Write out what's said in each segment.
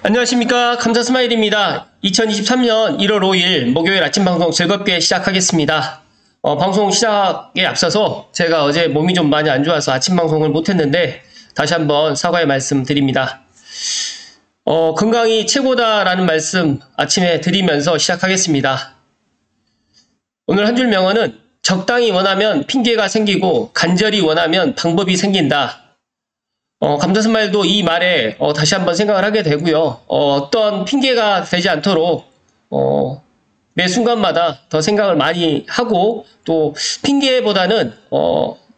안녕하십니까. 감사스마일입니다. 2023년 1월 5일 목요일 아침 방송 즐겁게 시작하겠습니다. 방송 시작에 앞서서 제가 어제 몸이 좀 많이 안 좋아서 아침 방송을 못했는데 다시 한번 사과의 말씀 드립니다. 건강이 최고다라는 말씀 아침에 드리면서 시작하겠습니다. 오늘 한 줄 명언은 적당히 원하면 핑계가 생기고 간절히 원하면 방법이 생긴다. 감사스마일도 이 말에 다시 한번 생각을 하게 되고요. 어떤 핑계가 되지 않도록 매 순간마다 더 생각을 많이 하고 또 핑계보다는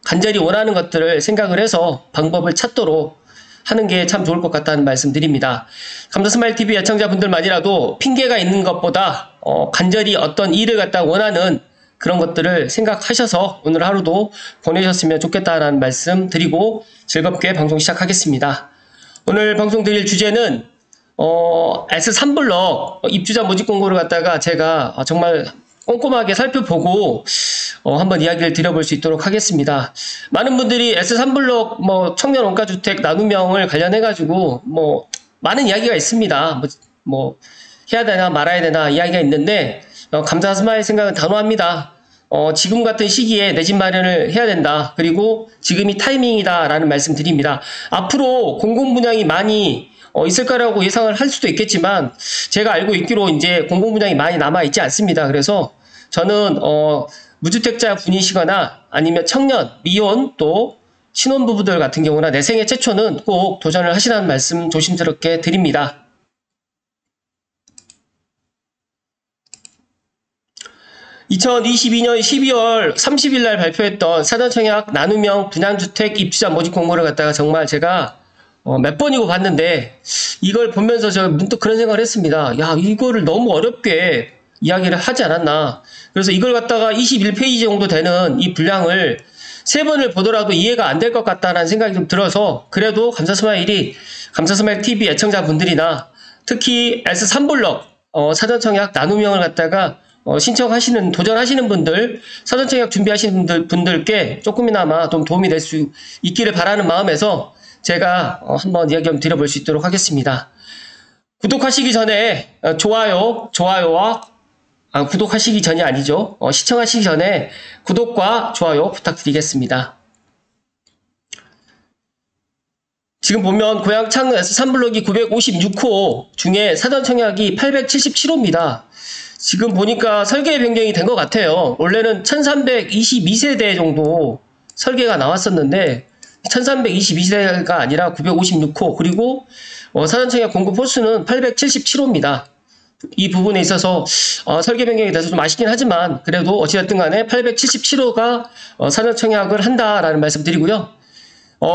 간절히 원하는 것들을 생각을 해서 방법을 찾도록 하는 게 참 좋을 것 같다는 말씀 드립니다. 감사스마일TV 애청자분들만이라도 핑계가 있는 것보다 간절히 어떤 일을 갖다 원하는 그런 것들을 생각하셔서 오늘 하루도 보내셨으면 좋겠다라는 말씀 드리고 즐겁게 방송 시작하겠습니다. 오늘 방송 드릴 주제는 S3블럭 입주자 모집 공고를 갖다가 제가 정말 꼼꼼하게 살펴보고 한번 이야기를 드려볼 수 있도록 하겠습니다. 많은 분들이 S3블럭 청년 원가주택 나눔형을 관련해가지고 많은 이야기가 있습니다. 해야 되나 말아야 되나 이야기가 있는데 감사스마일 생각은 단호합니다. 지금 같은 시기에 내 집 마련을 해야 된다. 그리고 지금이 타이밍이다 라는 말씀 드립니다. 앞으로 공공분양이 많이 있을 거라고 예상을 할 수도 있겠지만 제가 알고 있기로 이제 공공분양이 많이 남아있지 않습니다. 그래서 저는 무주택자 분이시거나 아니면 청년, 미혼 또 신혼부부들 같은 경우나 내 생애 최초는 꼭 도전을 하시라는 말씀 조심스럽게 드립니다. 2022년 12월 30일 날 발표했던 사전청약 나눔형 분양주택 입주자 모집 공고를 갖다가 정말 제가 몇 번이고 봤는데 이걸 보면서 제가 문득 그런 생각을 했습니다. 야, 이거를 너무 어렵게 이야기를 하지 않았나. 그래서 이걸 갖다가 21페이지 정도 되는 이 분량을 3번을 보더라도 이해가 안 될 것 같다는 생각이 좀 들어서 그래도 감사스마일TV 애청자분들이나 특히 S3블럭 사전청약 나눔형을 갖다가 도전하시는 분들, 사전청약 준비하시는 분들께 조금이나마 좀 도움이 될 수 있기를 바라는 마음에서 제가 한번 이야기 좀 드려볼 수 있도록 하겠습니다. 구독하시기 전에 구독하시기 전이 아니죠. 시청하시기 전에 구독과 좋아요 부탁드리겠습니다. 지금 보면 고양창 S3블럭이 956호 중에 사전청약이 877호입니다. 지금 보니까 설계 변경이 된 것 같아요. 원래는 1322세대 정도 설계가 나왔었는데 1322세대가 아니라 956호 그리고 사전청약 공급 호수는 877호입니다. 이 부분에 있어서 설계 변경이 돼서 좀 아쉽긴 하지만 그래도 어찌됐든 간에 877호가 사전청약을 한다라는 말씀 드리고요.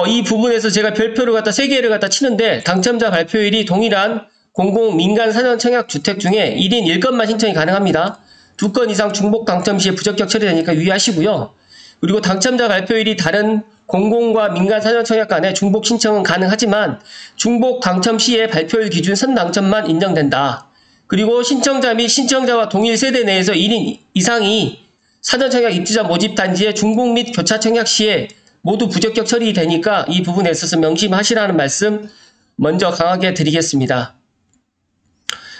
이 부분에서 제가 별표를 갖다 3개를 갖다 치는데 당첨자 발표일이 동일한 공공 민간 사전청약 주택 중에 1인 1건만 신청이 가능합니다. 2건 이상 중복 당첨 시에 부적격 처리되니까 유의하시고요. 그리고 당첨자 발표일이 다른 공공과 민간 사전청약 간에 중복 신청은 가능하지만 중복 당첨 시에 발표일 기준 선당첨만 인정된다. 그리고 신청자 및 신청자와 동일 세대 내에서 1인 이상이 사전청약 입주자 모집 단지의 중복 및 교차 청약 시에 모두 부적격 처리되니까 이 부분에 있어서 명심하시라는 말씀 먼저 강하게 드리겠습니다.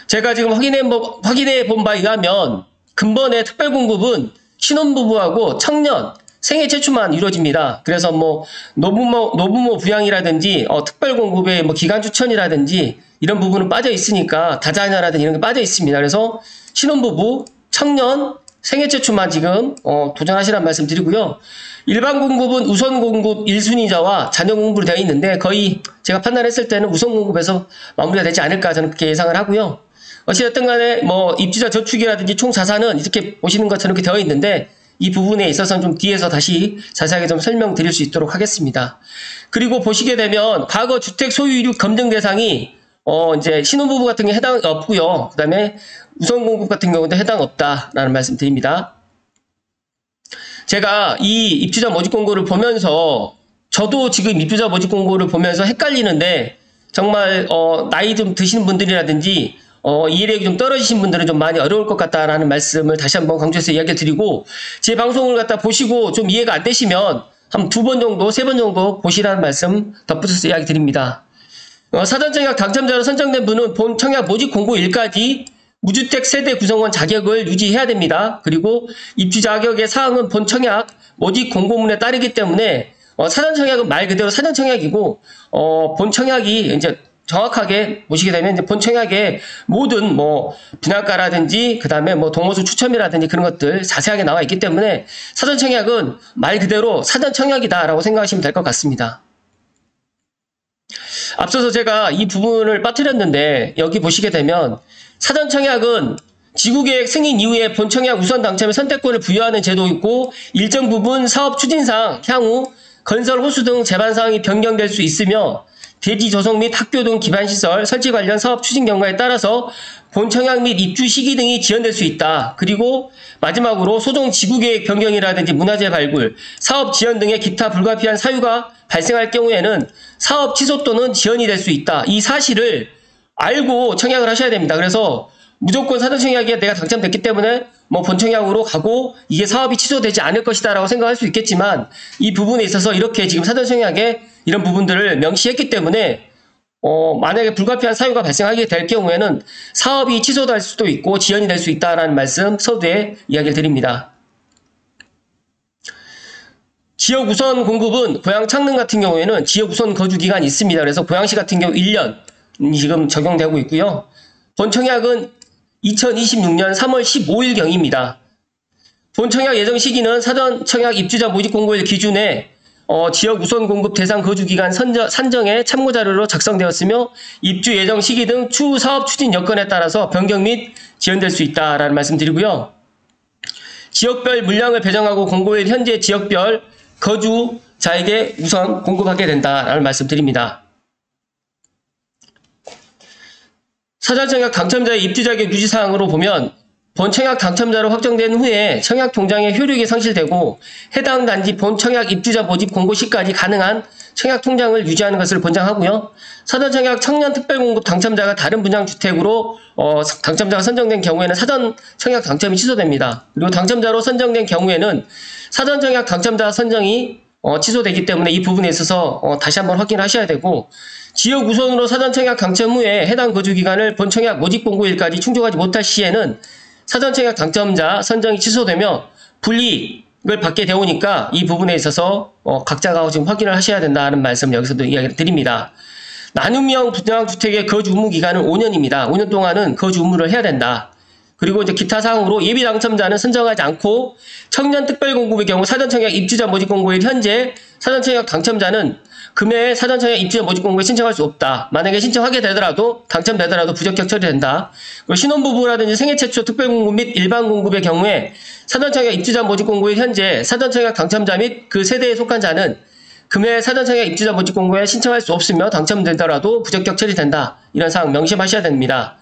제가 지금 확인해 본 바에 의하면 근본의 특별공급은 신혼부부하고 청년, 생애 최초만 이루어집니다. 그래서 노부모 부양이라든지 특별공급의 기간 추천이라든지 이런 부분은 빠져 있으니까 다자녀라든지 이런 게 빠져 있습니다. 그래서 신혼부부, 청년, 생애 최초만 지금 도전하시라는 말씀 드리고요. 일반 공급은 우선 공급 1순위자와 자녀 공급으로 되어 있는데 거의 제가 판단했을 때는 우선 공급에서 마무리가 되지 않을까 저는 그렇게 예상을 하고요. 어찌됐든 간에 입주자 저축이라든지 총 자산은 이렇게 보시는 것처럼 이렇게 되어 있는데 이 부분에 있어서는 좀 뒤에서 다시 자세하게 좀 설명드릴 수 있도록 하겠습니다. 그리고 보시게 되면 과거 주택 소유 이력 검증 대상이 이제 신혼부부 같은 게 해당 없고요. 그 다음에 우선 공급 같은 경우도 해당 없다라는 말씀 드립니다. 제가 이 입주자 모집 공고를 보면서 저도 지금 입주자 모집 공고를 보면서 헷갈리는데 정말 나이 좀 드시는 분들이라든지 이해력이 좀 떨어지신 분들은 좀 많이 어려울 것 같다라는 말씀을 다시 한번 강조해서 이야기 드리고 제 방송을 갖다 보시고 좀 이해가 안 되시면 한 2번 정도, 3번 정도 보시라는 말씀 덧붙여서 이야기 드립니다. 사전청약 당첨자로 선정된 분은 본 청약 모집 공고일까지 무주택 세대 구성원 자격을 유지해야 됩니다. 그리고 입주 자격의 사항은 본 청약 모집 공고문에 따르기 때문에 사전청약은 말 그대로 사전청약이고 본 청약이 이제 정확하게 보시게 되면 이제 본 청약에 모든 뭐 분양가라든지 그다음에 뭐 동호수 추첨이라든지 그런 것들 자세하게 나와 있기 때문에 사전청약은 말 그대로 사전청약이다라고 생각하시면 될 것 같습니다. 앞서서 제가 이 부분을 빠뜨렸는데 여기 보시게 되면 사전청약은 지구계획 승인 이후에 본청약 우선 당첨의 선택권을 부여하는 제도 있고 일정 부분 사업 추진상 향후 건설 호수 등 제반 사항이 변경될 수 있으며 대지 조성 및 학교 등 기반시설 설치 관련 사업 추진 경과에 따라서 본청약 및 입주 시기 등이 지연될 수 있다. 그리고 마지막으로 소정 지구계획 변경이라든지 문화재 발굴, 사업 지연 등의 기타 불가피한 사유가 발생할 경우에는 사업 취소 또는 지연이 될 수 있다. 이 사실을 알고 청약을 하셔야 됩니다. 그래서 무조건 사전청약에 내가 당첨됐기 때문에 뭐 본청약으로 가고 이게 사업이 취소되지 않을 것이다 라고 생각할 수 있겠지만 이 부분에 있어서 이렇게 지금 사전청약에 이런 부분들을 명시했기 때문에 만약에 불가피한 사유가 발생하게 될 경우에는 사업이 취소될 수도 있고 지연이 될 수 있다라는 말씀 서두에 이야기를 드립니다. 지역 우선 공급은 고양 창릉 같은 경우에는 지역 우선 거주 기간이 있습니다. 그래서 고양시 같은 경우 1년 지금 적용되고 있고요. 본청약은 2026년 3월 15일경입니다. 본청약 예정 시기는 사전청약 입주자 모집 공고일 기준에 지역 우선 공급 대상 거주 기간 산정의 참고 자료로 작성되었으며 입주 예정 시기 등 추후 사업 추진 여건에 따라서 변경 및 지연될 수 있다라는 말씀드리고요. 지역별 물량을 배정하고 공고일 현재 지역별 거주자에게 우선 공급하게 된다라는 말씀드립니다. 사전청약 당첨자의 입주 자격 유지 사항으로 보면 본청약 당첨자로 확정된 후에 청약 통장의 효력이 상실되고 해당 단지 본청약 입주자 모집 공고 시까지 가능한 청약 통장을 유지하는 것을 권장하고요. 사전청약 청년 특별공급 당첨자가 다른 분양주택으로 당첨자가 선정된 경우에는 사전청약 당첨이 취소됩니다. 그리고 당첨자로 선정된 경우에는 사전청약 당첨자 선정이 취소되기 때문에 이 부분에 있어서 다시 한번 확인을 하셔야 되고 지역 우선으로 사전청약 당첨 후에 해당 거주기간을 본청약 모집 공고일까지 충족하지 못할 시에는 사전청약 당첨자 선정이 취소되며 불이익을 받게 되오니까 이 부분에 있어서 각자가 지금 확인을 하셔야 된다는 말씀 여기서도 이야기를 드립니다. 나눔형 분양주택의 거주 의무 기간은 5년입니다. 5년 동안은 거주 의무를 해야 된다. 그리고 이제 기타 사항으로 예비 당첨자는 선정하지 않고 청년 특별공급의 경우 사전청약 입주자 모집 공고일 현재 사전청약 당첨자는 금해에 사전청약 입주자 모집 공고에 신청할 수 없다. 만약에 신청하게 되더라도 당첨되더라도 부적격 처리된다. 그리고 신혼부부라든지 생애 최초 특별공급 및 일반 공급의 경우에 사전청약 입주자 모집 공고일 현재 사전청약 당첨자 및 그 세대에 속한 자는 금해 사전청약 입주자 모집 공고에 신청할 수 없으며 당첨되더라도 부적격 처리된다. 이런 사항 명심하셔야 됩니다.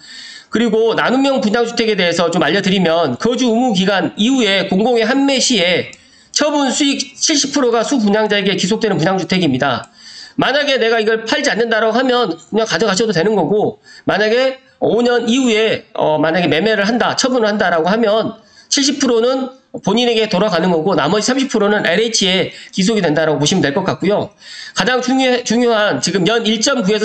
그리고 나눔형 분양주택에 대해서 좀 알려드리면 거주 의무 기간 이후에 공공의 판매 시에 처분 수익 70%가 수분양자에게 기속되는 분양주택입니다. 만약에 내가 이걸 팔지 않는다라고 하면 그냥 가져가셔도 되는 거고 만약에 5년 이후에 만약에 매매를 한다, 처분을 한다라고 하면 70%는 본인에게 돌아가는 거고 나머지 30%는 LH에 기속이 된다라고 보시면 될 것 같고요. 가장 중요한 지금 연 1.9에서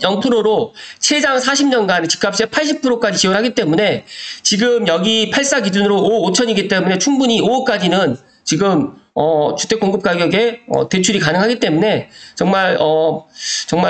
3.0%로 최장 40년간 집값의 80%까지 지원하기 때문에 지금 여기 84 기준으로 5억 5천이기 때문에 충분히 5억까지는 지금 주택 공급 가격에 대출이 가능하기 때문에 정말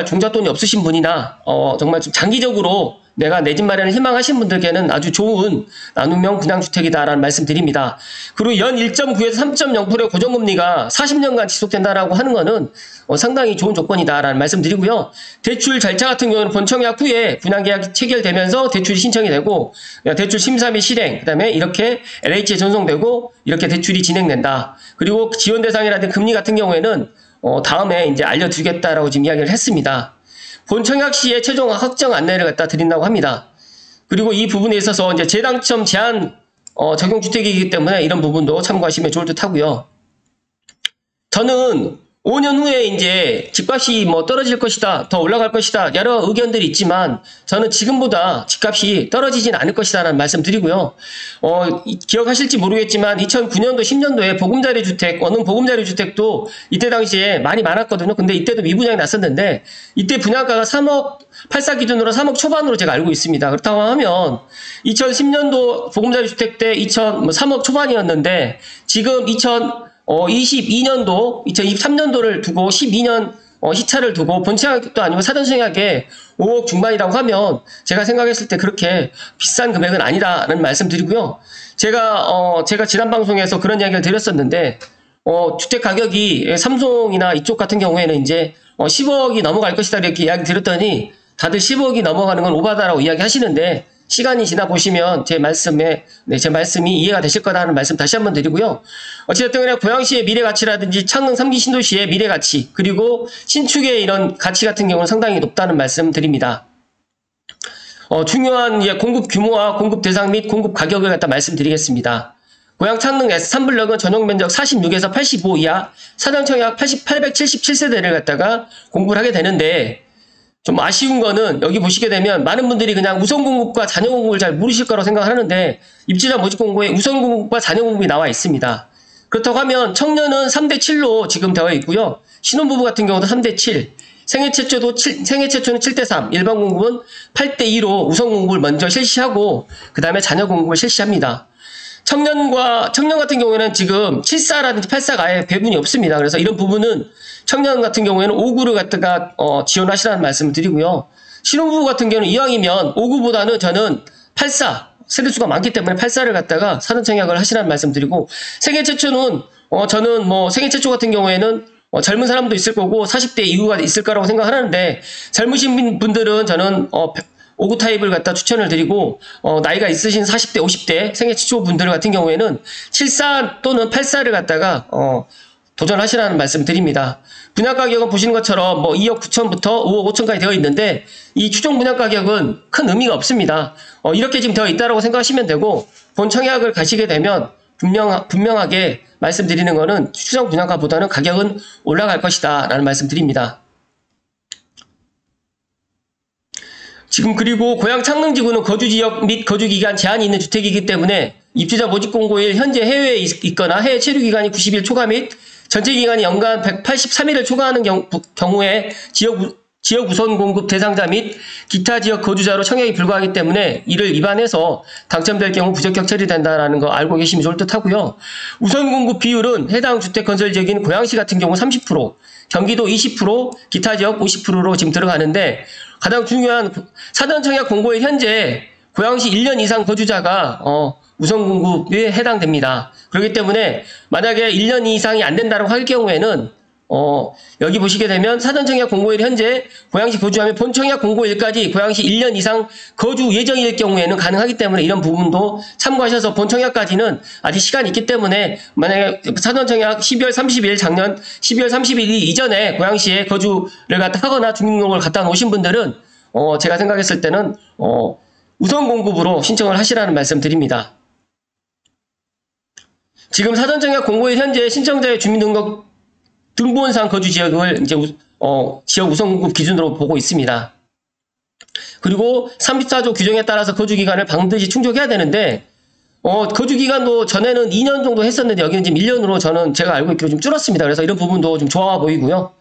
종잣돈이 없으신 분이나 정말 좀 장기적으로 내가 내 집 마련을 희망하신 분들께는 아주 좋은 나눔형 분양주택이다라는 말씀 드립니다. 그리고 연 1.9에서 3.0%의 고정금리가 40년간 지속된다라고 하는 거는 상당히 좋은 조건이다라는 말씀 드리고요. 대출 절차 같은 경우는 본청약 후에 분양계약이 체결되면서 대출이 신청이 되고 대출 심사 및 실행, 그 다음에 이렇게 LH에 전송되고 이렇게 대출이 진행된다. 그리고 지원 대상이라든지 금리 같은 경우에는 다음에 이제 알려드리겠다라고 지금 이야기를 했습니다. 본청약 시에 최종 확정 안내를 갖다 드린다고 합니다. 그리고 이 부분에 있어서 이제 재당첨 제한 적용주택이기 때문에 이런 부분도 참고하시면 좋을 듯 하고요. 저는 5년 후에 이제 집값이 뭐 떨어질 것이다, 더 올라갈 것이다, 여러 의견들이 있지만 저는 지금보다 집값이 떨어지진 않을 것이다라는 말씀 드리고요. 기억하실지 모르겠지만 2009년도, 10년도에 보금자리 주택, 원룸 보금자리 주택도 이때 당시에 많이 많았거든요. 근데 이때도 미분양이 났었는데 이때 분양가가 3억, 84 기준으로 3억 초반으로 제가 알고 있습니다. 그렇다고 하면 2010년도 보금자리 주택 때 3억 초반이었는데 지금 2022년도, 2023년도를 두고 12년 시차를 두고 본청약도 아니고 사전청약에 5억 중반이라고 하면 제가 생각했을 때 그렇게 비싼 금액은 아니다라는 말씀 드리고요. 제가 지난 방송에서 그런 이야기를 드렸었는데 주택 가격이 삼성이나 이쪽 같은 경우에는 이제 10억이 넘어갈 것이다 이렇게 이야기 드렸더니 다들 10억이 넘어가는 건 오바다라고 이야기 하시는데 시간이 지나 보시면 제 말씀이 이해가 되실 거라는 말씀 다시 한번 드리고요. 어찌됐든 간에 고양시의 미래 가치라든지 창릉 3기 신도시의 미래 가치, 그리고 신축의 이런 가치 같은 경우는 상당히 높다는 말씀 드립니다. 중요한 공급 규모와 공급 대상 및 공급 가격을 갖다 말씀드리겠습니다. 고양 창릉 S3블럭은 전용 면적 46에서 85 이하 사전청약 877세대를 갖다가 공급을 하게 되는데 좀 아쉬운 거는 여기 보시게 되면 많은 분들이 그냥 우선 공급과 잔여 공급을 잘 모르실 거라고 생각하는데 입주자 모집 공고에 우선 공급과 잔여 공급이 나와 있습니다. 그렇다고 하면 청년은 3대7로 지금 되어 있고요. 신혼부부 같은 경우도 3대7, 생애 최초는 7대3, 일반 공급은 8대2로 우선 공급을 먼저 실시하고 그 다음에 잔여 공급을 실시합니다. 청년 같은 경우에는 지금 74라든지 84가 아예 배분이 없습니다. 그래서 이런 부분은 청년 같은 경우에는 5구를 갖다가 지원하시라는 말씀을 드리고요. 신혼부부 같은 경우는 이왕이면 5구보다는 저는 84, 세대수가 많기 때문에 84를 갖다가 사전청약을 하시라는 말씀 드리고, 생애 최초는 저는 생애 최초 같은 경우에는 젊은 사람도 있을 거고 40대 이후가 있을 거라고 생각하는데 젊으신 분들은 저는 5구 타입을 갖다 추천을 드리고 나이가 있으신 40대, 50대 생애 최초 분들 같은 경우에는 74 또는 84를 갖다가 도전하시라는 말씀 드립니다. 분양 가격은 보시는 것처럼 2억 9천부터 5억 5천까지 되어 있는데 이 추정 분양 가격은 큰 의미가 없습니다. 이렇게 지금 되어 있다고 생각하시면 되고 본 청약을 가시게 되면 분명하게 말씀드리는 거는 추정 분양가보다는 가격은 올라갈 것이다 라는 말씀 드립니다. 지금 그리고 고양 창릉지구는 거주지역 및 거주기간 제한이 있는 주택이기 때문에 입주자 모집 공고일 현재 해외에 있거나 해외 체류기간이 90일 초과 및 전체 기간이 연간 183일을 초과하는 경우에 지역 우선 공급 대상자 및 기타 지역 거주자로 청약이 불가하기 때문에 이를 위반해서 당첨될 경우 부적격 처리된다는 거 알고 계시면 좋을 듯 하고요. 우선 공급 비율은 해당 주택 건설 지역인 고양시 같은 경우 30%, 경기도 20%, 기타 지역 50%로 지금 들어가는데 가장 중요한 사전 청약 공고일 현재 고양시 1년 이상 거주자가 우선 공급에 해당됩니다. 그렇기 때문에 만약에 1년 이상이 안 된다고 할 경우에는 여기 보시게 되면 사전 청약 공고일 현재 고양시 거주하면 본 청약 공고일까지 고양시 1년 이상 거주 예정일 경우에는 가능하기 때문에 이런 부분도 참고하셔서 본 청약까지는 아직 시간이 있기 때문에 만약에 사전 청약 12월 30일 작년 12월 30일 이전에 고양시에 거주를 갖다 하거나 주민등록을 갖다 놓으신 분들은 제가 생각했을 때는 우선 공급으로 신청을 하시라는 말씀 드립니다. 지금 사전 청약 공고일 현재 신청자의 주민등록 등본상 거주 지역을 이제 지역 우선 공급 기준으로 보고 있습니다. 그리고 34조 규정에 따라서 거주 기간을 반드시 충족해야 되는데 거주 기간도 전에는 2년 정도 했었는데 여기는 지금 1년으로 제가 알고 있기로 좀 줄었습니다. 그래서 이런 부분도 좀 좋아 보이고요.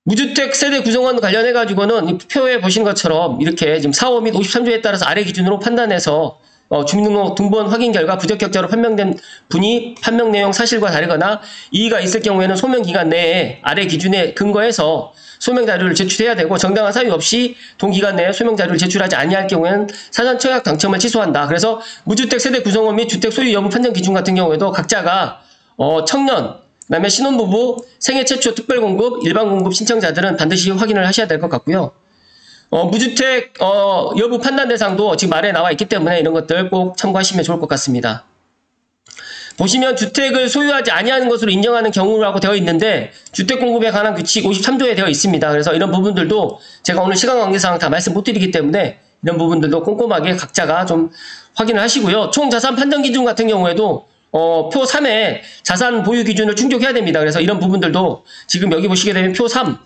무주택 세대 구성원 관련해 가지고는 이 표에 보신 것처럼 이렇게 지금 4호 및 53조에 따라서 아래 기준으로 판단해서 주민등록 등본 확인 결과 부적격자로 판명된 분이 판명 내용 사실과 다르거나 이의가 있을 경우에는 소명 기간 내에 아래 기준에 근거해서 소명 자료를 제출해야 되고 정당한 사유 없이 동기간 내에 소명 자료를 제출하지 아니할 경우에는 사전 청약 당첨을 취소한다. 그래서 무주택 세대 구성원 및 주택 소유 여부 판정 기준 같은 경우에도 각자가 청년, 그다음에 신혼부부, 생애 최초 특별 공급, 일반 공급 신청자들은 반드시 확인을 하셔야 될 것 같고요. 무주택 여부 판단 대상도 지금 아래에 나와 있기 때문에 이런 것들 꼭 참고하시면 좋을 것 같습니다. 보시면 주택을 소유하지 아니하는 것으로 인정하는 경우라고 되어 있는데 주택 공급에 관한 규칙 53조에 되어 있습니다. 그래서 이런 부분들도 제가 오늘 시간 관계상 다 말씀 못 드리기 때문에 이런 부분들도 꼼꼼하게 각자가 좀 확인을 하시고요. 총 자산 판정 기준 같은 경우에도 표 3에 자산 보유 기준을 충족해야 됩니다. 그래서 이런 부분들도 지금 여기 보시게 되면 표 3,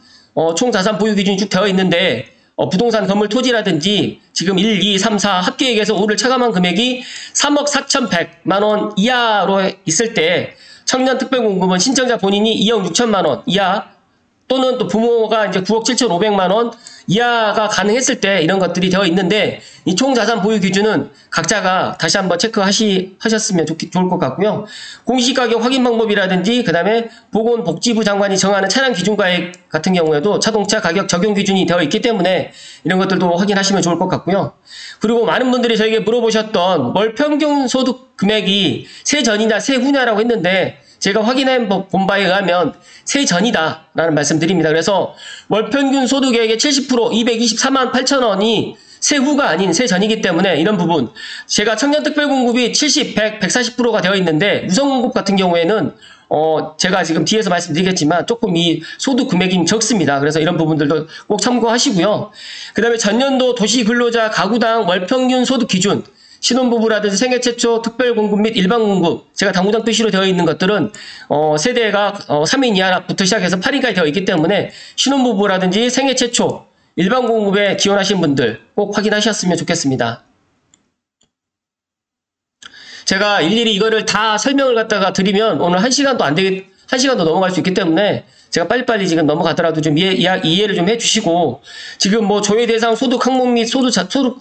총 자산 보유 기준이 쭉 되어 있는데, 부동산 건물 토지라든지 지금 1, 2, 3, 4 합계액에서 오를 차감한 금액이 3억 4,100만 원 이하로 있을 때 청년특별공급은 신청자 본인이 2억 6천만 원 이하 또는 또 부모가 이제 9억 7,500만 원 이하가 가능했을 때 이런 것들이 되어 있는데, 이 총자산 보유 기준은 각자가 다시 한번 체크하셨으면 좋을 것 같고요. 공시가격 확인 방법이라든지 그 다음에 보건복지부 장관이 정하는 차량 기준가액 같은 경우에도 자동차 가격 적용 기준이 되어 있기 때문에 이런 것들도 확인하시면 좋을 것 같고요. 그리고 많은 분들이 저에게 물어보셨던 월 평균 소득 금액이 세전이냐 세후냐라고 했는데, 제가 확인해 본 바에 의하면 세전이다라는 말씀드립니다. 그래서 월 평균 소득액의 70% 224만 8천 원이 세후가 아닌 세전이기 때문에 이런 부분, 제가 청년특별공급이 70, 100, 140%가 되어 있는데 우선공급 같은 경우에는 제가 지금 뒤에서 말씀드리겠지만 조금 이 소득 금액이 적습니다. 그래서 이런 부분들도 꼭 참고하시고요. 그 다음에 전년도 도시근로자 가구당 월평균 소득 기준, 신혼부부라든지 생애 최초 특별공급 및 일반공급, 제가 당구장 표시로 되어 있는 것들은 세대가 3인 이하부터 시작해서 8인까지 되어 있기 때문에 신혼부부라든지 생애 최초 일반공급에 지원하신 분들 꼭 확인하셨으면 좋겠습니다. 제가 일일이 이거를 다 설명을 갖다가 드리면 오늘 1시간도 넘어갈 수 있기 때문에 제가 빨리빨리 지금 넘어가더라도 좀 이해를 좀 해주시고, 지금 뭐 조회 대상 소득 항목 및 소득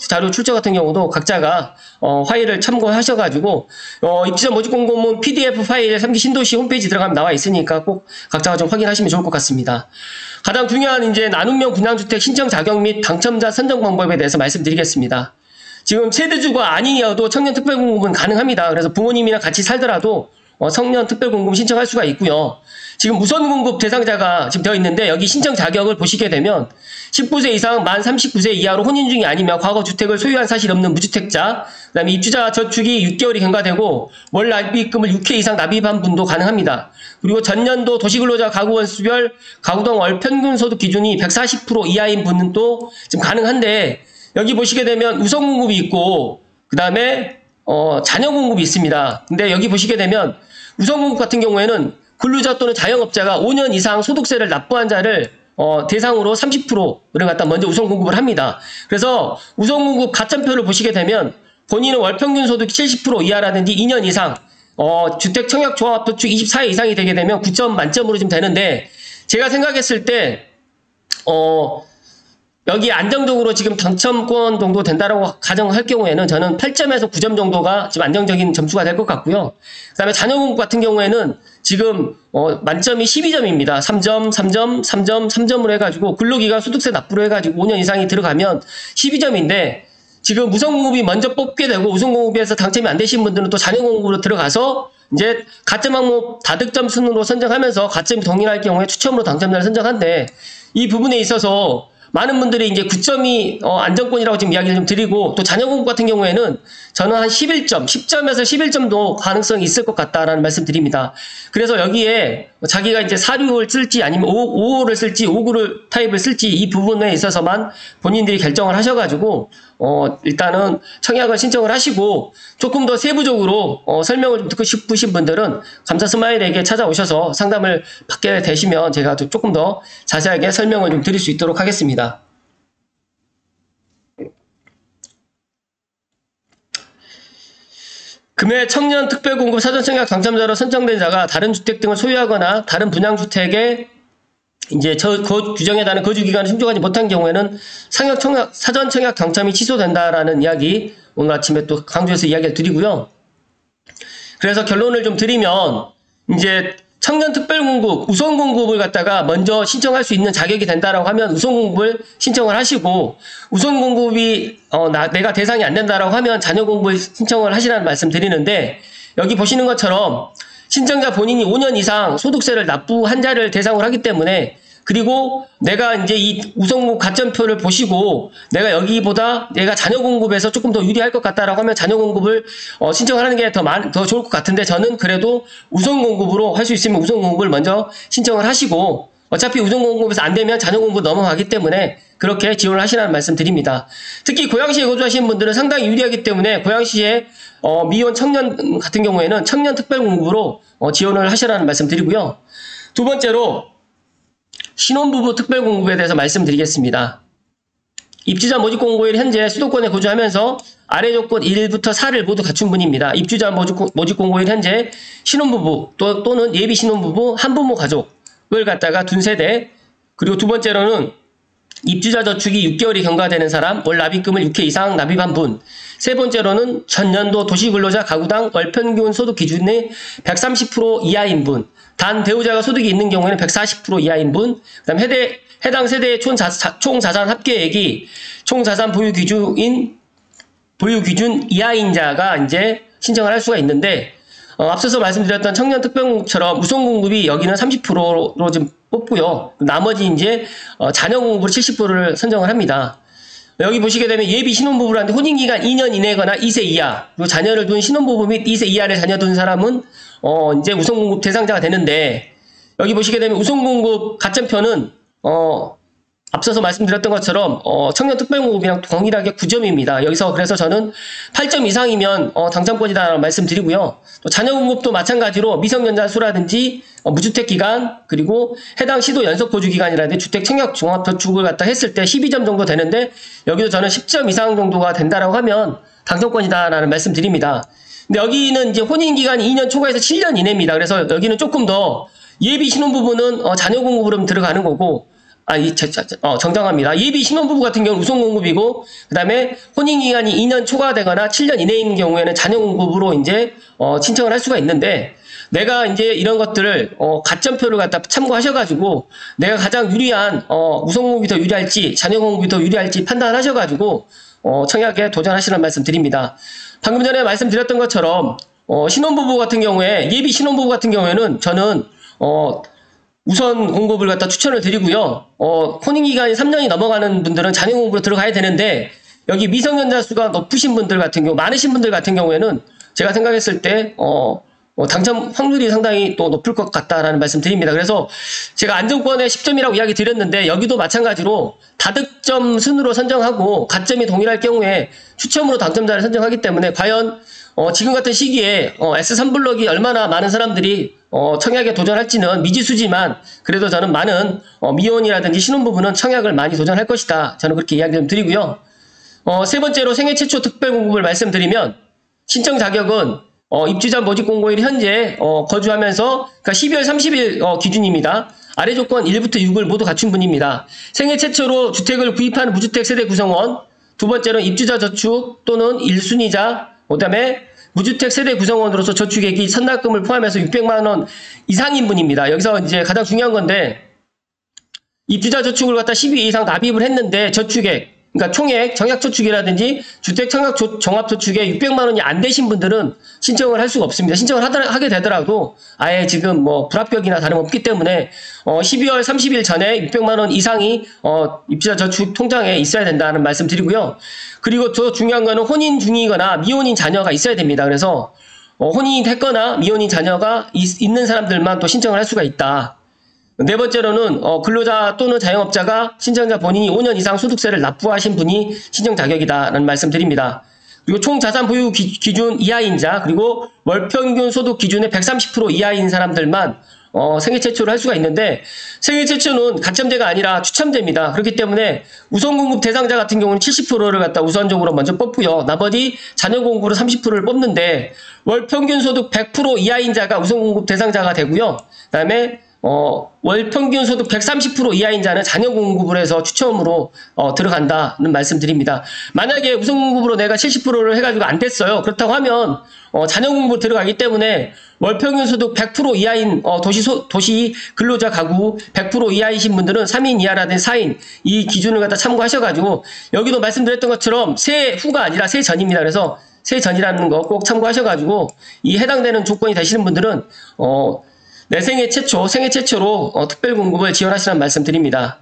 자료 출처 같은 경우도 각자가 파일을 참고하셔가지고 입주자 모집 공고문 PDF 파일에 3기 신도시 홈페이지 들어가면 나와 있으니까 꼭 각자가 좀 확인하시면 좋을 것 같습니다. 가장 중요한 이제 나눔형 분양주택 신청 자격 및 당첨자 선정 방법에 대해서 말씀드리겠습니다. 지금 세대주가 아니어도 청년특별공급은 가능합니다. 그래서 부모님이랑 같이 살더라도 청년특별공급 신청할 수가 있고요. 지금 우선공급 대상자가 지금 되어 있는데, 여기 신청 자격을 보시게 되면 19세 이상 만 39세 이하로 혼인 중이 아니며 과거 주택을 소유한 사실 없는 무주택자, 그 다음에 입주자 저축이 6개월이 경과되고 월 납입금을 6회 이상 납입한 분도 가능합니다. 그리고 전년도 도시근로자 가구원수별 가구당 월 평균 소득 기준이 140% 이하인 분은 또 지금 가능한데, 여기 보시게 되면 우선공급이 있고 그 다음에 자녀공급이 있습니다. 근데 여기 보시게 되면 우선공급 같은 경우에는 근로자 또는 자영업자가 5년 이상 소득세를 납부한 자를 대상으로 30%를 갖다 먼저 우선공급을 합니다. 그래서 우선공급 가점표를 보시게 되면 본인은 월평균 소득 70% 이하라든지 2년 이상 주택청약조합 도축 24회 이상이 되게 되면 9점 만점으로 좀 되는데, 제가 생각했을 때 여기 안정적으로 지금 당첨권 정도 된다라고 가정할 경우에는 저는 8점에서 9점 정도가 지금 안정적인 점수가 될 것 같고요. 그 다음에 자녀공급 같은 경우에는 지금 만점이 12점입니다. 3점, 3점, 3점, 3점으로 해가지고 근로기간 소득세 납부로 해가지고 5년 이상이 들어가면 12점인데, 지금 우선공급이 먼저 뽑게 되고 우선공급에서 당첨이 안 되신 분들은 또 자녀공급으로 들어가서 이제 가점 항목 다득점 순으로 선정하면서 가점이 동일할 경우에 추첨으로 당첨자를 선정한데, 이 부분에 있어서 많은 분들이 이제 9점이 안정권이라고 지금 이야기를 좀 드리고, 또 자녀공급 같은 경우에는 저는 한 11점, 10점에서 11점도 가능성이 있을 것 같다라는 말씀 드립니다. 그래서 여기에 자기가 이제 4류를 쓸지 아니면 5호를 쓸지 5구를 타입을 쓸지 이 부분에 있어서만 본인들이 결정을 하셔가지고 일단은 청약을 신청을 하시고, 조금 더 세부적으로 설명을 좀 듣고 싶으신 분들은 감사 스마일에게 찾아오셔서 상담을 받게 되시면 제가 조금 더 자세하게 설명을 좀 드릴 수 있도록 하겠습니다. 금해 청년 특별공급 사전청약 당첨자로 선정된 자가 다른 주택 등을 소유하거나 다른 분양주택에 이제 규정에 따른 거주기간을 충족하지 못한 경우에는 사전청약 당첨이 취소된다라는 이야기 오늘 아침에 또 강조해서 이야기를 드리고요. 그래서 결론을 좀 드리면, 이제 청년특별공급 우선공급을 갖다가 먼저 신청할 수 있는 자격이 된다라고 하면 우선공급을 신청을 하시고, 우선공급이 내가 대상이 안 된다라고 하면 자녀공급을 신청을 하시라는 말씀 드리는데, 여기 보시는 것처럼 신청자 본인이 5년 이상 소득세를 납부한 자를 대상으로 하기 때문에, 그리고 내가 이제 이 우선공급 가점표를 보시고 내가 여기보다 내가 자녀공급에서 조금 더 유리할 것 같다라고 하면 자녀공급을 신청을 하는 게 더 좋을 것 같은데, 저는 그래도 우선공급으로 할 수 있으면 우선공급을 먼저 신청을 하시고, 어차피 우선공급에서 안 되면 자녀공급 넘어가기 때문에 그렇게 지원을 하시라는 말씀 드립니다. 특히 고양시에 거주하시는 분들은 상당히 유리하기 때문에 고양시의 미혼 청년 같은 경우에는 청년 특별공급으로 지원을 하시라는 말씀 드리고요. 두 번째로 신혼부부 특별공급에 대해서 말씀드리겠습니다. 입주자 모집공고일 현재 수도권에 거주하면서 아래 조건 1부터 4를 모두 갖춘 분입니다. 입주자 모집공고일 현재 신혼부부 또는 예비 신혼부부 한부모 가족을 갖다가 둔 세대, 그리고 두 번째로는 입주자 저축이 6개월이 경과되는 사람, 월 납입금을 6회 이상 납입한 분, 세 번째로는 전년도 도시근로자 가구당 월 평균 소득 기준의 130% 이하인 분, 단 배우자가 소득이 있는 경우에는 140% 이하인 분, 그다음 해당 세대의 총자산 합계액이 총자산 보유 기준 이하인 자가 이제 신청을 할 수가 있는데, 앞서서 말씀드렸던 청년 특별공급처럼 우선 공급이 여기는 30%로 좀 뽑고요. 나머지 이제 자녀 공급으로 70%를 선정을 합니다. 여기 보시게 되면 예비 신혼부부라는데 혼인기간 2년 이내거나 2세 이하, 그리고 자녀를 둔 신혼부부 및 2세 이하의 자녀 둔 사람은 이제 우선 공급 대상자가 되는데, 여기 보시게 되면 우선 공급 가점표는 앞서서 말씀드렸던 것처럼 청년 특별공급이랑 동일하게 9점입니다. 여기서 그래서 저는 8점 이상이면 당첨권이다라고 말씀드리고요. 또 자녀 공급도 마찬가지로 미성년자 수라든지 무주택 기간, 그리고 해당 시도 연속 거주 기간이라든지 주택 청약 종합 저축을 갖다 했을 때 12점 정도 되는데, 여기도 저는 10점 이상 정도가 된다라고 하면 당첨권이다라는 말씀드립니다. 근데 여기는 이제 혼인 기간이 2년 초과해서 7년 이내입니다. 그래서 여기는 조금 더 예비 신혼부부는 자녀 공급으로 들어가는 거고, 정정합니다. 예비 신혼부부 같은 경우는 우선 공급이고, 그 다음에 혼인기간이 2년 초과되거나 7년 이내인 경우에는 자녀 공급으로 이제, 신청을 할 수가 있는데, 내가 이제 이런 것들을, 가점표를 갖다 참고하셔가지고, 내가 가장 유리한, 우선 공급이 더 유리할지, 자녀 공급이 더 유리할지 판단하셔가지고, 청약에 도전하시라는 말씀 드립니다. 방금 전에 말씀드렸던 것처럼, 신혼부부 같은 경우에, 예비 신혼부부 같은 경우에는 저는, 우선 공급을 갖다 추천을 드리고요. 혼인기간이 3년이 넘어가는 분들은 자녀 공급으로 들어가야 되는데, 여기 미성년자 수가 높으신 분들 같은 경우, 많으신 분들 같은 경우에는 제가 생각했을 때, 당첨 확률이 상당히 또 높을 것 같다라는 말씀 드립니다. 그래서 제가 안정권에 10점이라고 이야기 드렸는데, 여기도 마찬가지로 다득점 순으로 선정하고 가점이 동일할 경우에 추첨으로 당첨자를 선정하기 때문에, 과연 지금 같은 시기에 S3블럭이 얼마나 많은 사람들이 청약에 도전할지는 미지수지만, 그래도 저는 많은 미혼이라든지 신혼부부는 청약을 많이 도전할 것이다. 저는 그렇게 이야기 좀 드리고요. 세 번째로 생애 최초 특별공급을 말씀드리면, 신청 자격은 입주자 모집공고일 현재 거주하면서, 그러니까 12월 30일 기준입니다. 아래 조건 1부터 6을 모두 갖춘 분입니다. 생애 최초로 주택을 구입한 무주택 세대 구성원, 두 번째로 입주자 저축 또는 1순위자, 그 다음에 무주택 세대 구성원으로서 저축액이 선납금을 포함해서 600만원 이상인 분입니다. 여기서 이제 가장 중요한 건데, 입주자 저축을 갖다 12회 이상 납입을 했는데 저축액, 그러니까 총액, 정약저축이라든지 주택 청약 종합저축에 600만원이 안 되신 분들은 신청을 할 수가 없습니다. 신청을 하게 되더라도 아예 지금 뭐 불합격이나 다름없기 때문에 12월 30일 전에 600만원 이상이 입주자 저축 통장에 있어야 된다는 말씀 드리고요. 그리고 더 중요한 거는 혼인 중이거나 미혼인 자녀가 있어야 됩니다. 그래서 혼인이 됐거나 미혼인 자녀가 있는 사람들만 또 신청을 할 수가 있다. 네 번째로는 근로자 또는 자영업자가 신청자 본인이 5년 이상 소득세를 납부하신 분이 신청 자격이다라는 말씀 드립니다. 그리고 총 자산 보유 기준 이하인 자, 그리고 월 평균 소득 기준의 130% 이하인 사람들만 생애 최초를 할 수가 있는데, 생애 최초는 가점제가 아니라 추첨제입니다. 그렇기 때문에 우선 공급 대상자 같은 경우는 70%를 갖다 우선적으로 먼저 뽑고요. 나머지 자녀 공급으로 30%를 뽑는데, 월 평균 소득 100% 이하인 자가 우선 공급 대상자가 되고요. 그다음에 월 평균 소득 130% 이하인 자는 자녀 공급을 해서 추첨으로 들어간다는 말씀 드립니다. 만약에 우선 공급으로 내가 70%를 해가지고 안 됐어요. 그렇다고 하면 자녀 공급으로 들어가기 때문에 월 평균 소득 100% 이하인 도시 근로자 가구 100% 이하이신 분들은 3인 이하라든지 4인 이 기준을 갖다 참고하셔가지고, 여기도 말씀드렸던 것처럼 세후가 아니라 세전입니다. 그래서 세전이라는 거 꼭 참고하셔가지고 이 해당되는 조건이 되시는 분들은 내 생애 최초로 특별 공급을 지원하시라는 말씀 드립니다.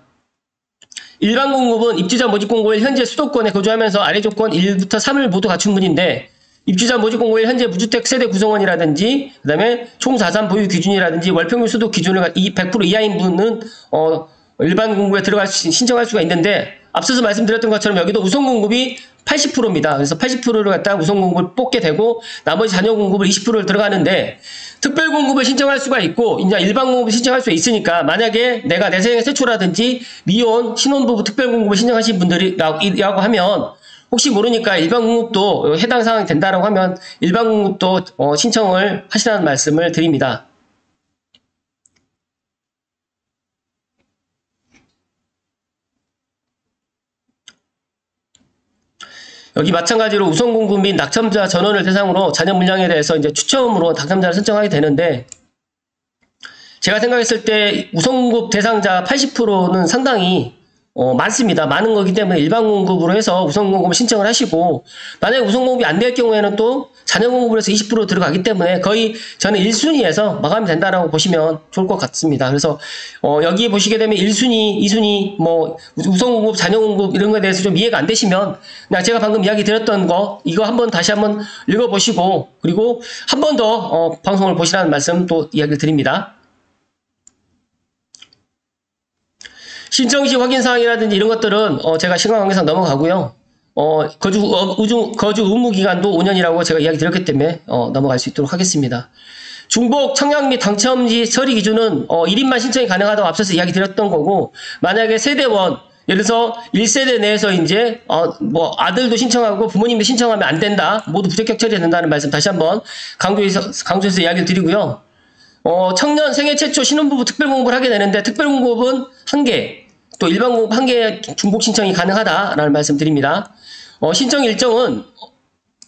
일반 공급은 입주자 모집 공고일 현재 수도권에 거주하면서 아래 조건 1부터 3을 모두 갖춘 분인데, 입주자 모집 공고일 현재 무주택 세대 구성원이라든지, 그 다음에 총 자산 보유 기준이라든지 월평균 소득 기준을 100% 이하인 분은 일반 공급에 신청할 수가 있는데, 앞서서 말씀드렸던 것처럼 여기도 우선 공급이 80%입니다. 그래서 80%를 갖다가 우선 공급을 뽑게 되고 나머지 잔여 공급을 20%를 들어가는데 특별 공급을 신청할 수가 있고 이제 일반 공급을 신청할 수 있으니까 만약에 내가 내생애 최초라든지 미혼 신혼부부 특별 공급을 신청하신 분들이라고 하면 혹시 모르니까 일반 공급도 해당 사항이 된다라고 하면 일반 공급도 신청을 하시라는 말씀을 드립니다. 여기 마찬가지로 우선 공급 및 낙첨자 전원을 대상으로 자녀 물량에 대해서 이제 추첨으로 당첨자를 선정하게 되는데 제가 생각했을 때 우선 공급 대상자 80%는 상당히 많습니다. 많은 거기 때문에 일반 공급으로 해서 우선 공급을 신청을 하시고 만약에 우선 공급이 안 될 경우에는 또 자녀 공급을 해서 20% 들어가기 때문에 거의 저는 1순위에서 마감이 된다라고 보시면 좋을 것 같습니다. 그래서 여기 보시게 되면 1순위, 2순위, 뭐 우선 공급, 자녀 공급 이런 거에 대해서 좀 이해가 안 되시면 그냥 제가 방금 이야기 드렸던 거 이거 한번 다시 한번 읽어보시고 그리고 한 번 더 방송을 보시라는 말씀 또 이야기를 드립니다. 신청 시 확인 사항이라든지 이런 것들은 제가 시간 관계상 넘어가고요. 거주 의무 기간도 5년이라고 제가 이야기 드렸기 때문에 넘어갈 수 있도록 하겠습니다. 중복 청약 및 당첨 시 처리 기준은 1인만 신청이 가능하다고 앞서서 이야기 드렸던 거고 만약에 세대원 예를 들어서 1세대 내에서 이제 뭐 아들도 신청하고 부모님도 신청하면 안 된다. 모두 부적격 처리해야 된다는 말씀 다시 한번 강조해서 이야기를 드리고요. 청년 생애 최초 신혼부부 특별공급을 하게 되는데 특별공급은 1개, 또 일반 공급 1개 중복 신청이 가능하다라는 말씀 드립니다. 신청 일정은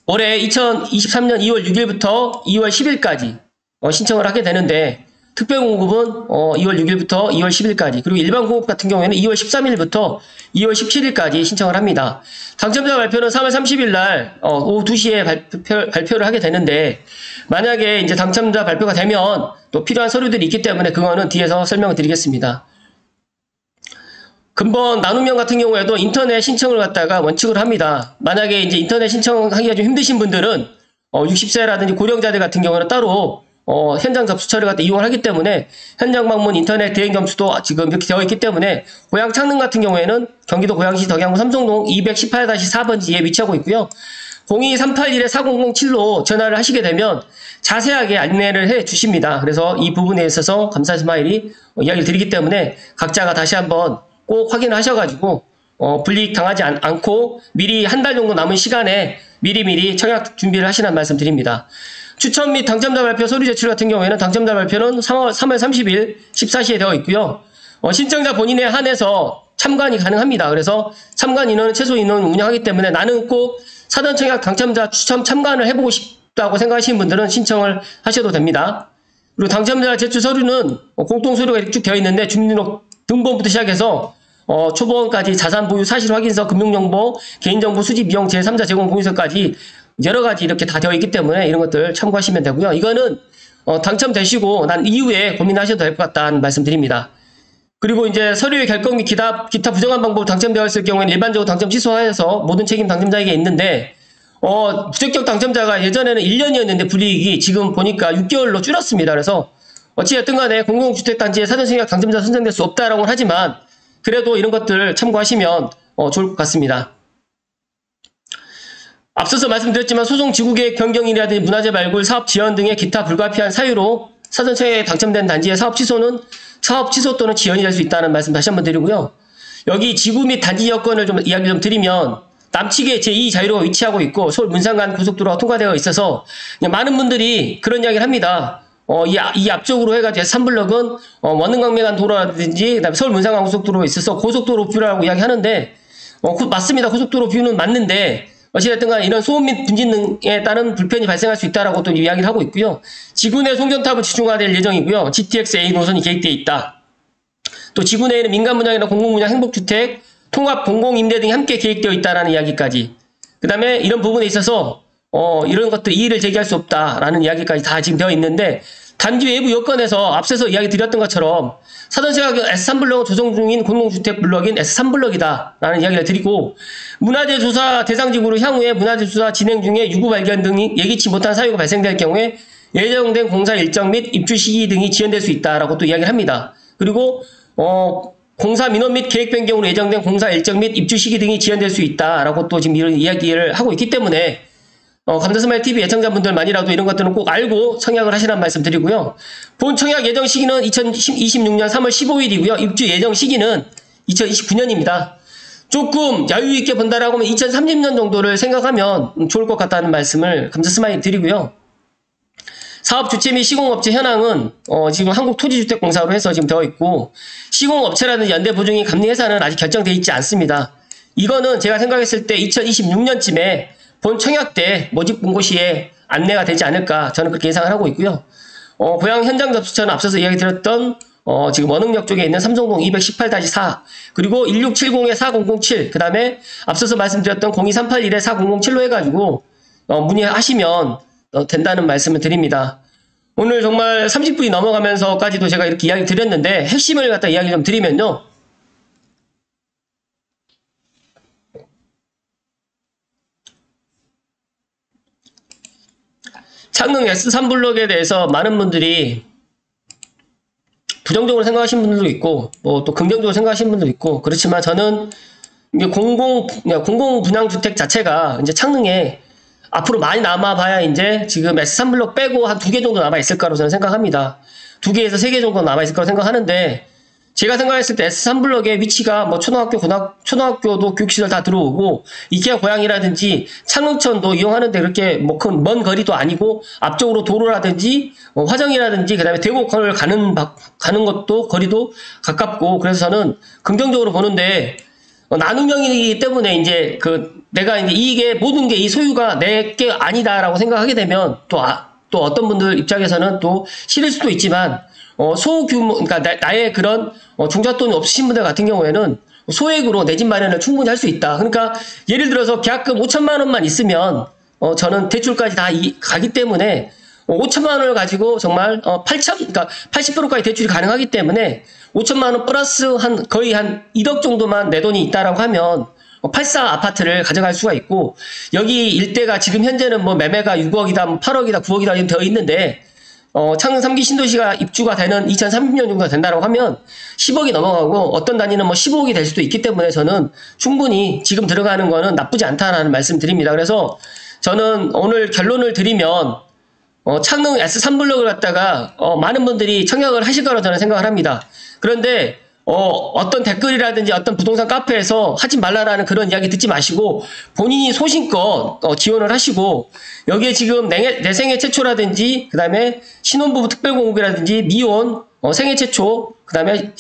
올해 2023년 2월 6일부터 2월 10일까지 신청을 하게 되는데 특별공급은 2월 6일부터 2월 10일까지 그리고 일반 공급 같은 경우에는 2월 13일부터 2월 17일까지 신청을 합니다. 당첨자 발표는 3월 30일 날 오후 2시에 발표를 하게 되는데 만약에 이제 당첨자 발표가 되면 또 필요한 서류들이 있기 때문에 그거는 뒤에서 설명을 드리겠습니다. 근본 나눔형 같은 경우에도 인터넷 신청을 갖다가 원칙으로 합니다. 만약에 이제 인터넷 신청하기가 좀 힘드신 분들은 60세라든지 고령자들 같은 경우는 따로 현장 접수처를 갖다 이용을 하기 때문에 현장 방문 인터넷 대행 점수도 지금 이렇게 되어 있기 때문에 고양 창릉 같은 경우에는 경기도 고양시 덕양구 삼성동 218-4번지에 위치하고 있고요. 02-381-4007로 전화를 하시게 되면 자세하게 안내를 해 주십니다. 그래서 이 부분에 있어서 감사 스마일이 이야기를 드리기 때문에 각자가 다시 한번 꼭 확인을 하셔가지고 불이익 당하지 않고 미리 한 달 정도 남은 시간에 미리미리 청약 준비를 하시라는 말씀 드립니다. 추첨 및 당첨자 발표 서류 제출 같은 경우에는 당첨자 발표는 3월 30일 14시에 되어 있고요. 신청자 본인에 한해서 참관이 가능합니다. 그래서 참관 인원은 최소 인원을 운영하기 때문에 나는 꼭 사전 청약 당첨자 추첨 참관을 해보고 싶다고 생각하시는 분들은 신청을 하셔도 됩니다. 그리고 당첨자 제출 서류는 공통 서류가 이렇게 쭉 되어 있는데 주민등록 등본부터 시작해서 초본까지 자산 보유 사실 확인서, 금융정보, 개인정보 수집 이용 제3자 제공 공유서까지 여러 가지 이렇게 다 되어 있기 때문에 이런 것들 참고하시면 되고요. 이거는 당첨되시고 난 이후에 고민하셔도 될 것 같다는 말씀 드립니다. 그리고 이제 서류의 결격 및 기타 부정한 방법으로 당첨되었을 경우에는 일반적으로 당첨 취소하여서 모든 책임 당첨자에게 있는데 부적격 당첨자가 예전에는 1년이었는데 불이익이 지금 보니까 6개월로 줄었습니다. 그래서 어찌됐든 간에 공공주택단지의 사전청약 당첨자 선정될 수 없다라고는 하지만 그래도 이런 것들 참고하시면 좋을 것 같습니다. 앞서서 말씀드렸지만 소송 지구계획 변경이라든지 문화재 발굴, 사업 지연 등의 기타 불가피한 사유로 사전청약에 당첨된 단지의 사업 취소 또는 지연이 될 수 있다는 말씀 다시 한번 드리고요. 여기 지구 및 단지 여건을 좀 이야기 좀 드리면 남측에 제2 자유로가 위치하고 있고 서울 문산간 고속도로가 통과되어 있어서 많은 분들이 그런 이야기를 합니다. 이 앞쪽으로 해가지고 3블럭은 원흥강매간 도로라든지 그다음에 서울 문산간 고속도로가 있어서 고속도로 뷰라고 이야기하는데 맞습니다. 고속도로 뷰는 맞는데 어찌됐든 간에 이런 소음 및 분진 등에 따른 불편이 발생할 수 있다라고 또 이야기를 하고 있고요. 지구 내 송전탑은 지중화될 예정이고요. GTX-A 노선이 계획되어 있다. 또 지구 내에는 민간 분양이나 공공 분양 행복주택, 통합 공공임대 등이 함께 계획되어 있다라는 이야기까지. 그 다음에 이런 부분에 있어서 이런 것들 이의를 제기할 수 없다라는 이야기까지 다 지금 되어 있는데 단지 외부 여건에서 앞서서 이야기 드렸던 것처럼 사전청약 S3블럭은 조성 중인 공공주택 블럭인 S3블럭이다라는 이야기를 드리고 문화재 조사 대상지구로 향후에 문화재 조사 진행 중에 유구 발견 등이 예기치 못한 사유가 발생될 경우에 예정된 공사 일정 및 입주 시기 등이 지연될 수 있다라고 또 이야기를 합니다. 그리고 공사 민원 및 계획 변경으로 예정된 공사 일정 및 입주 시기 등이 지연될 수 있다라고 또 지금 이런 이야기를 하고 있기 때문에 감사스마일 TV 애청자분들만이라도 이런 것들은 꼭 알고 청약을 하시라는 말씀 드리고요. 본 청약 예정 시기는 2026년 3월 15일이고요. 입주 예정 시기는 2029년입니다. 조금 여유 있게 본다라고 하면 2030년 정도를 생각하면 좋을 것 같다는 말씀을 감사스마일 드리고요. 사업 주체 및 시공업체 현황은 지금 한국토지주택공사로 해서 지금 되어 있고, 시공업체라든지 연대보증인 감리회사는 아직 결정되어 있지 않습니다. 이거는 제가 생각했을 때 2026년쯤에 본 청약 때 모집 공고 시에 안내가 되지 않을까, 저는 그렇게 예상을 하고 있고요. 고향 현장 접수처는 앞서서 이야기 드렸던 지금 원흥역 쪽에 있는 삼성동 218-4, 그리고 1670-4007, 그 다음에 앞서서 말씀드렸던 02381-4007로 해가지고 문의하시면 된다는 말씀을 드립니다. 오늘 정말 30분이 넘어가면서까지도 제가 이렇게 이야기 드렸는데, 핵심을 갖다 이야기 좀 드리면요. 창릉 S3블럭에 대해서 많은 분들이 부정적으로 생각하시는 분들도 있고, 또 긍정적으로 생각하시는 분들도 있고, 그렇지만 저는 이게 공공 분양주택 자체가 이제 창릉에 앞으로 많이 남아봐야 이제 지금 S3블럭 빼고 한 2개 정도 남아있을 거라고 저는 생각합니다. 2개에서 3개 정도 남아있을 거라고 생각하는데, 제가 생각했을 때 S3블럭의 위치가 뭐 초등학교도 교육시설 다 들어오고, 이케아 고양이라든지 창릉천도 이용하는데 그렇게 뭐 큰 먼 거리도 아니고, 앞쪽으로 도로라든지 화정이라든지 그다음에 대곡을 가는 것도 거리도 가깝고, 그래서 저는 긍정적으로 보는데, 나눔형이기 때문에 이제 내가 이제 이게 모든 게 이 소유가 내게 아니다라고 생각하게 되면 또 어떤 분들 입장에서는 또 싫을 수도 있지만, 소규모, 그러니까 나의 그런 중잣돈이 없으신 분들 같은 경우에는 소액으로 내 집 마련을 충분히 할 수 있다. 그러니까 예를 들어서 계약금 5천만 원만 있으면 저는 대출까지 다 가기 때문에 5천만 원을 가지고 정말 그러니까 80%까지 대출이 가능하기 때문에 5천만 원 플러스 거의 한 1억 정도만 내 돈이 있다라고 하면 84 아파트를 가져갈 수가 있고, 여기 일대가 지금 현재는 뭐 매매가 6억이다, 8억이다, 9억이다 이렇게 되어 있는데, 창릉 3기 신도시가 입주가 되는 2030년 정도가 된다라고 하면 10억이 넘어가고, 어떤 단위는 뭐 15억이 될 수도 있기 때문에 저는 충분히 지금 들어가는 거는 나쁘지 않다라는 말씀 드립니다. 그래서 저는 오늘 결론을 드리면, 창릉 S3블럭을 갖다가 많은 분들이 청약을 하실 거라고 저는 생각을 합니다. 그런데 어떤 댓글이라든지 어떤 부동산 카페에서 하지 말라라는 그런 이야기 듣지 마시고, 본인이 소신껏 지원을 하시고, 여기에 지금 내 생애 최초라든지, 그 다음에 신혼부부 특별공급이라든지, 미혼 생애 최초, 그 다음에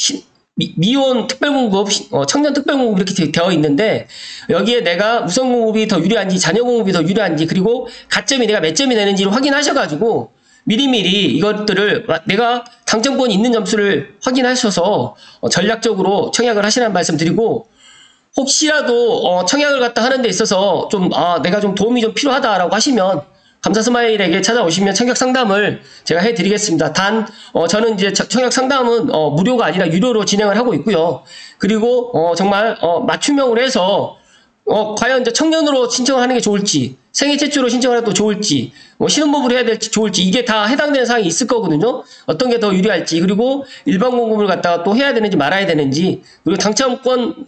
미혼 특별공급, 청년 특별공급 이렇게 되어 있는데, 여기에 내가 우선공급이 더 유리한지, 자녀공급이 더 유리한지, 그리고 가점이 내가 몇 점이 되는지를 확인하셔가지고 미리미리 이것들을 내가 당첨권이 있는 점수를 확인하셔서 전략적으로 청약을 하시라는 말씀 드리고, 혹시라도 청약을 갖다 하는 데 있어서 좀 내가 좀 도움이 좀 필요하다라고 하시면 감사스마일에게 찾아오시면 청약 상담을 제가 해드리겠습니다. 단 저는 이제 청약 상담은 무료가 아니라 유료로 진행을 하고 있고요. 그리고 정말 맞춤형으로 해서 과연 이제 청년으로 신청을 하는 게 좋을지, 생애 최초로 신청을 해도 좋을지, 신혼부부를 해야 될지 좋을지, 이게 다 해당되는 사항이 있을 거거든요. 어떤 게 더 유리할지, 그리고 일반 공급을 갖다가 또 해야 되는지 말아야 되는지, 그리고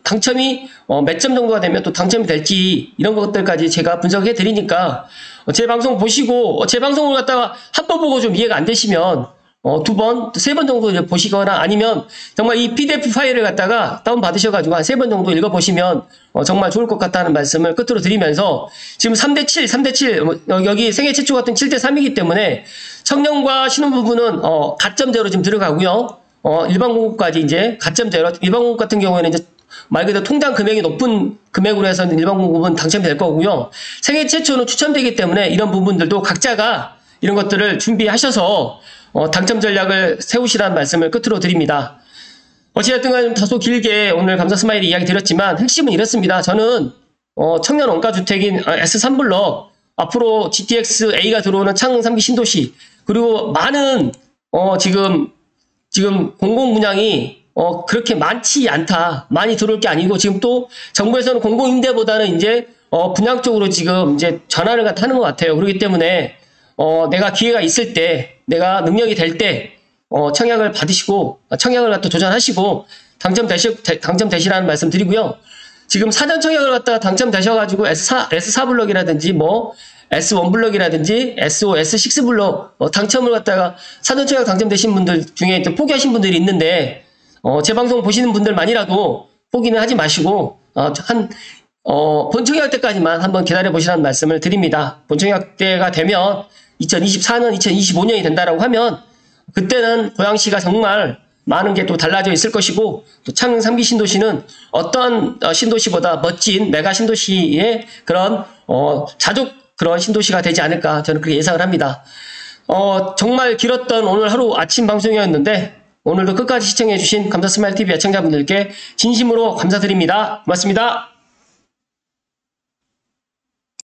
당첨이 몇 점 정도가 되면 또 당첨이 될지, 이런 것들까지 제가 분석해 드리니까 제 방송 보시고, 제 방송을 갖다가 한 번 보고 좀 이해가 안 되시면 2번, 3번 정도 이제 보시거나, 아니면 정말 이 PDF 파일을 갖다가 다운받으셔가지고 한 3번 정도 읽어보시면 정말 좋을 것 같다는 말씀을 끝으로 드리면서, 지금 3대7, 여기 생애 최초 같은 7대3이기 때문에 청년과 신혼부부는 가점제로 지금 들어가고요. 일반 공급까지 이제 가점제로, 일반 공급 같은 경우에는 이제 말 그대로 통장 금액이 높은 금액으로 해서는 일반 공급은 당첨이 될 거고요. 생애 최초는 추첨되기 때문에 이런 부분들도 각자가 이런 것들을 준비하셔서 당첨 전략을 세우시라는 말씀을 끝으로 드립니다. 어찌됐든 간 다소 길게 오늘 감사스마일이 이야기 드렸지만, 핵심은 이렇습니다. 저는 청년 원가주택인 S3블럭, 앞으로 GTX A가 들어오는 창릉 3기 신도시, 그리고 많은 지금 공공분양이 그렇게 많지 않다, 많이 들어올 게 아니고, 지금 또 정부에서는 공공임대보다는 이제 분양 쪽으로 지금 이제 전환을 하는 것 같아요. 그렇기 때문에 내가 기회가 있을 때, 내가 능력이 될 때 청약을 받으시고, 청약을 갖다 도전하시고, 당첨되시라는 말씀 드리고요. 지금 사전 청약을 갖다가 당첨되셔가지고 S4 블럭이라든지 뭐 S1 블럭이라든지 S5, S6 블럭 당첨을 갖다가 사전 청약 당첨되신 분들 중에 또 포기하신 분들이 있는데 제 방송 보시는 분들만이라도 포기는 하지 마시고 본청약 때까지만 한번 기다려 보시라는 말씀을 드립니다. 본청약 때가 되면 2024년, 2025년이 된다라고 하면 그때는 고양시가 정말 많은 게 또 달라져 있을 것이고 또 창릉 3기 신도시는 어떤 신도시보다 멋진 메가 신도시의 그런 자족 그런 신도시가 되지 않을까 저는 그렇게 예상을 합니다. 정말 길었던 오늘 하루 아침 방송이었는데 오늘도 끝까지 시청해주신 감사스마일TV 애청자분들께 진심으로 감사드립니다. 고맙습니다.